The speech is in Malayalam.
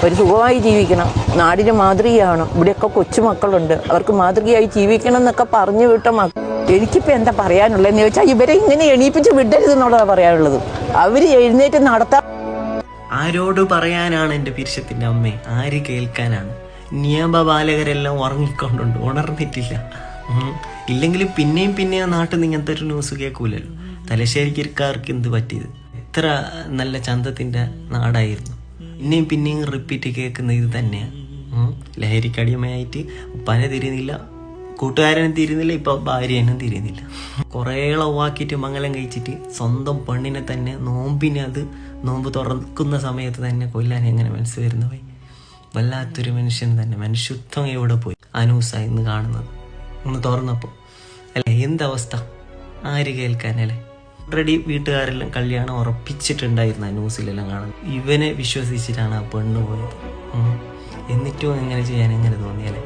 അവർ സുഖമായി ജീവിക്കണം, നാടിന് മാതൃകയാവണം. ഇവിടെയൊക്കെ കൊച്ചുമക്കളുണ്ട്, അവർക്ക് മാതൃകയായി ജീവിക്കണം എന്നൊക്കെ പറഞ്ഞു വിട്ട എനിക്കിപ്പോൾ എന്താ പറയാനുള്ളതെന്ന് ചോദിച്ചാൽ ഇവരെ ഇങ്ങനെ എണീപ്പിച്ച് വിടരുതെന്നുള്ളതാണ് പറയാനുള്ളത്. അവർ എഴുന്നേറ്റ് നടത്താൻ ആരോട് പറയാനാണ് എൻ്റെ പിരിശത്തിൻ്റെ അമ്മേ? ആര് കേൾക്കാനാണ്? നിയമപാലകരെല്ലാം ഉറങ്ങിക്കൊണ്ടുണ്ട്, ഉണർന്നിട്ടില്ല. ഇല്ലെങ്കിൽ പിന്നെയും നാട്ടിൽ നിന്ന് ഇങ്ങനത്തെ ഒരു ന്യൂസ് കേൾക്കൂലല്ലോ. തലശ്ശേരിക്കാർക്ക് എന്ത് പറ്റിയത്? എത്ര നല്ല ചന്തത്തിൻ്റെ നാടായിരുന്നു. പിന്നെയും റിപ്പീറ്റ് കേൾക്കുന്ന ഇത് തന്നെയാണ്. ലഹരിക്കടിമയായിട്ട് ഉപ്പാനെ തിരിയുന്നില്ല, കൂട്ടുകാരനും തിരിയുന്നില്ല, ഇപ്പൊ ഭാര്യനും തിരിയുന്നില്ല. കുറേ ഇളവാക്കിയിട്ട് മംഗലം കഴിച്ചിട്ട് സ്വന്തം പെണ്ണിനെ തന്നെ നോമ്പ് തുറക്കുന്ന സമയത്ത് തന്നെ കൊല്ലാൻ എങ്ങനെ മനസ്സ് വരുന്ന പോയി? വല്ലാത്തൊരു മനുഷ്യൻ തന്നെ. മനുഷ്യത്വം എവിടെ പോയി? അനൂസായി ഇന്ന് കാണുന്നത് ഒന്ന് തുറന്നപ്പോൾ അല്ലേ, എന്തവസ്ഥ? ആര് കേൾക്കാനല്ലേ? ഓൾറെഡി വീട്ടുകാരെല്ലാം കല്യാണം ഉറപ്പിച്ചിട്ടുണ്ടായിരുന്നു. ആ ന്യൂസിലെല്ലാം കാണുന്നത്. ഇവനെ വിശ്വസിച്ചിട്ടാണ് ആ പെണ്ണ് പോയത്. എന്നിട്ടും എങ്ങനെ ചെയ്യാൻ എങ്ങനെ തോന്നിയാലേ?